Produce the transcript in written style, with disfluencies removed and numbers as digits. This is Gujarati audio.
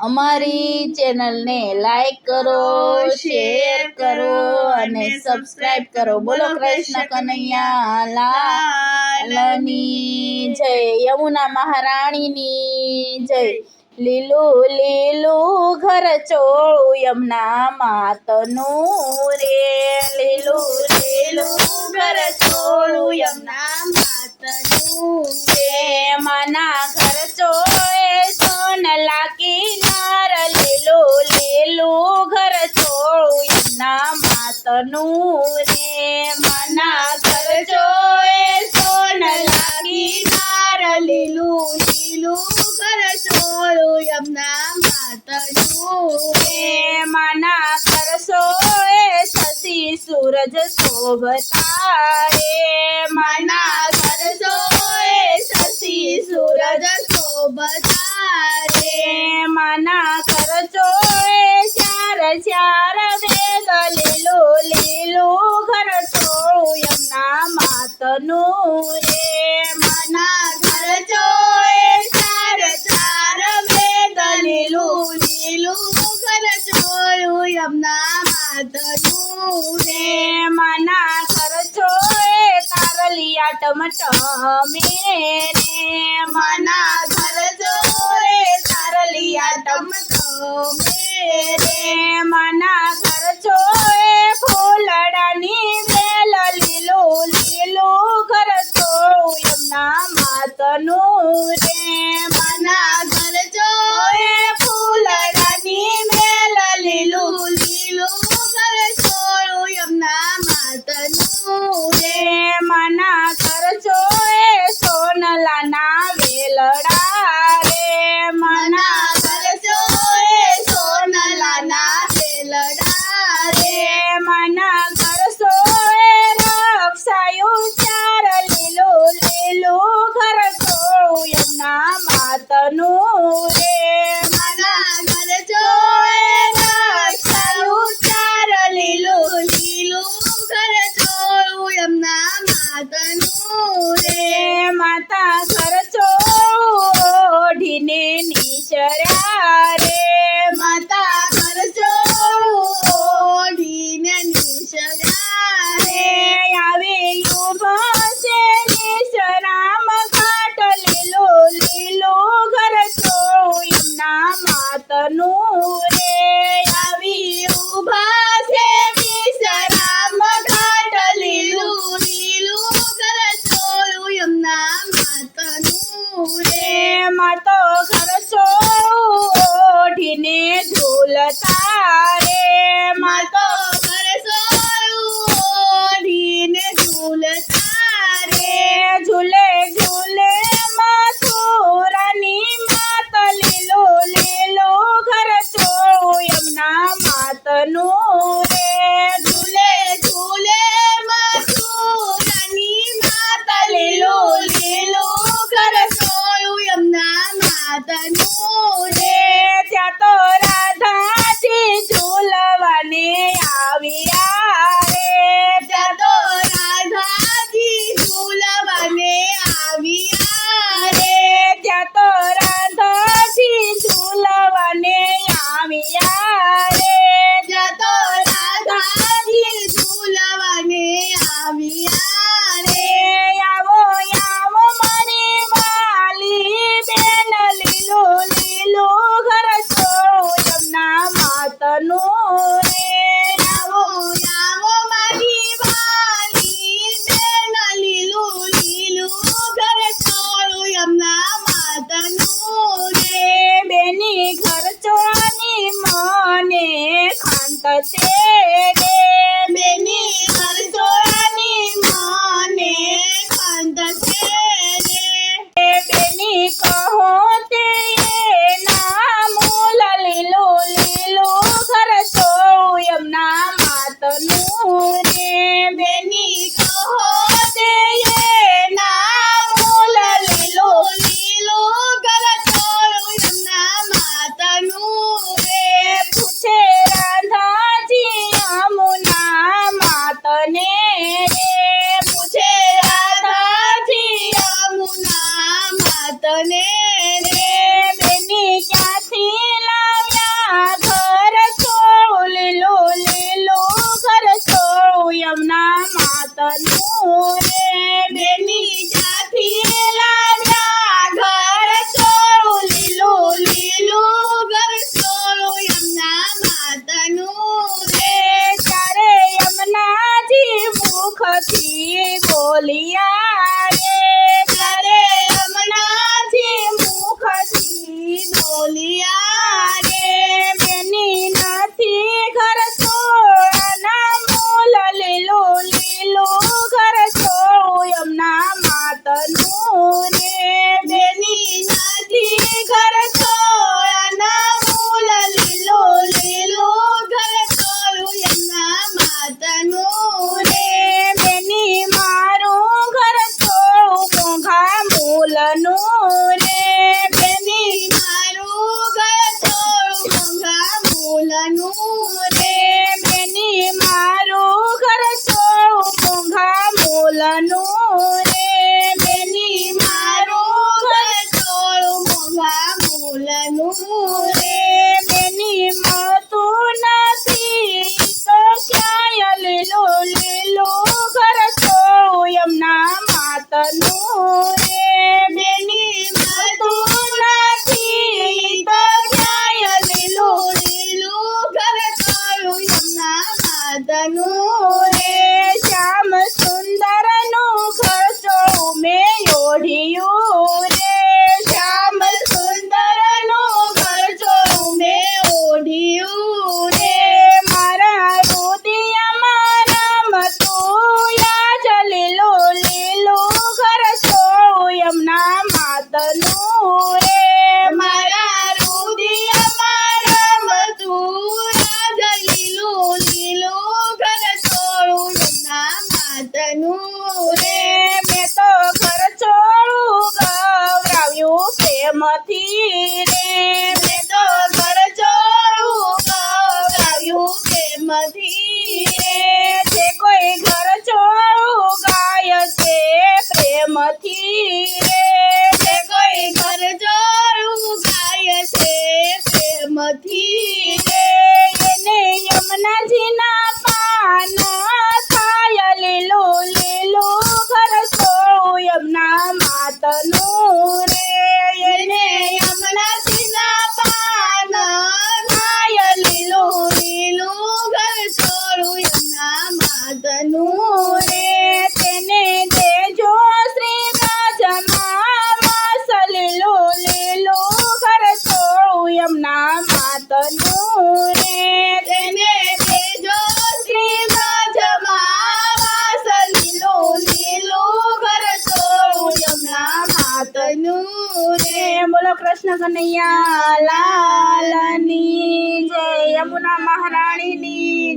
અમારી ચેનલને લાઈક કરો, શેર કરો અને સબસ્ક્રાઇબ કરો. બોલો કૃષ્ણ કનૈયા લાલની જય, યમુના મહારાણીની જય. લીલું લીલું ઘર ચોળું યમુના માતનું રે, લીલું લીલું ઘર ચોળું યમુના માતનું રે. માના ઘર ચોળે સોનલા કિનાર, લીલું લીલું ઘર ચોળું યમુના માતનું રે. માના ઘર ચોળે સોનલા કિનાર, લીલું લીલું ઘર ચોળું યમુના માતનું રે. માના ઘર ચોળે શશી સૂરજ શોભતા રે, માના ઘર ચોળે શશી સૂરજ શોભતા રે. માના ઘર ચોળે ચાર ચાર વેદ, લીલું લીલું ઘર ચોળું યમુના માતનું રે. માના ઘર ચોળે ચાર ચાર વેદ, લીલું લીલું ઘર ચોળું યમુના માતનું રે. માના ઘર ચોળે તારલિયા ટમટમે રે, માના ઘર ચોળે તારલિયા ટમટમે રે. માના ઘર ચોળે ફૂલડાની વેલ, લીલું લીલું ઘર ચોળું યમુના માતનું રે. માના ઘર ચોળે ફૂલડાની વેલ, લીલું લીલું ઘર ચોળું યમુના માતનું રે. માના ઘર ચોળે સોનલાના વેલડા રે, માના ઘર ચોળે સોનલાના વેલડા રે. માના ઘર ચોળે રક્ષાયું ચાર, લીલું લીલું ઘર ચોળું યમુના માતનું રે. માના ઘર ચોળે રક્ષાયું ચાર, લીલું લીલું ઘર ચોળું યમુના માતનું રે. માતા ઘર ચોળું ઓઢીને નિસર્યા રે, માતા ઘર ચોળું ઓઢીને નિસર્યા રે. આવી ઉભા છે નિસરામ ઘાટ, લીલું લીલું ઘર ચોળું યમુના માતનું રે. આવી ઉભા છે નિસરામ ઘાટ, લીલું લીલું ઘર ચોળું યમુના માતનું રે. માતો ઘર ચોળું ઓઢીને ઝૂલતા રે, માતો ઘર ચોળું ઓઢીને ઝૂલતા રે. ઝૂલે ઝૂલે મથુરાની માત, લીલું લીલું ઘર ચોળું યમુના માતનું રે. ઝૂલે ઝૂલે મથુરાની માત, લીલું લીલું ઘર ચોળું યમુના માતનું રે. ત્યાં તો રાધાજી ઝૂલવાને આવ્યા રે, ત્યાં તો રાધાજી ઝૂલવાને આવ્યા રે. ત્યાં તો રાધાજી ઝૂલવાને આવ્યા રે, ત્યાં તો રાધાજી ઝૂલવાને આવ્યા રે. આવો આવો મારી વાલી બેન, લીલું લીલું ઘર ચોળું યમુના માતનું રે. આવો આવો મારી વાલી બેન, લીલું લીલું ઘર ચોળું યમુના માતનું રે. બેની ઘર ચોળાની મને ખાંત છે રે, બેની ઘર ચોળાની મને ખાંત છે રે. બેની કહો તે ના મૂલ, લીલું લીલું ઘર ચોળું યમુના માતનું રે. બેની કહો તે ના મૂલ, લીલું લીલું ઘર ચોળું યમુના માતનું રે. પૂછે રાધાજી રે બેની મળતું નથી તો ક્યાંય લીલો લીલો ઘર છોડું યમુના માતનું રે બેની મળતું નથી તો ક્યાંય લીલો લીલો ઘર છોડું યમુના માતનું રે શ્યામ સુંદરનું ઘર છોડું મેં ઓઢિયું રે શ્યામ સુંદરનું ઘર છોડું મેં ઓઢિયું રે મારા રુદિયામાં રમતું યાદ લીલો લીલો ઘર છોડું યમુના માતનું રે મારા રુદિયામાં રમતું યાદ લીલો લીલો ઘર છોડું યમુના માતનું રે મેં તો ઘર છોડું ગવરાવ્યું પ્રેમથી રે મેં તો ઘર છોડું ગવરાવ્યું પ્રેમથી રે જે કોઈ ઘર છોડું ગાય છે પ્રેમથી રે જે કોઈ ઘર છોડું ગાય છે પ્રેમથી રે એને યમુનાજીના પાન થાય લીલો લીલો ઘર છોડું યમુના માતનું રે એને યમુનાજીના પાન થાય લીલો લીલો ઘર છોડું યમુના માતનું રે તેને દેજો શ્રી રાજમાં વાસ લીલો લીલો ઘર છોડું યમુના માતનું રે તેને દેજો શ્રી રાજમાં વાસ લીલો લીલો ઘર છોડું યમુના માતનું રે બોલો કૃષ્ણ કનૈયા લાલની જય યમુના મહારાણીની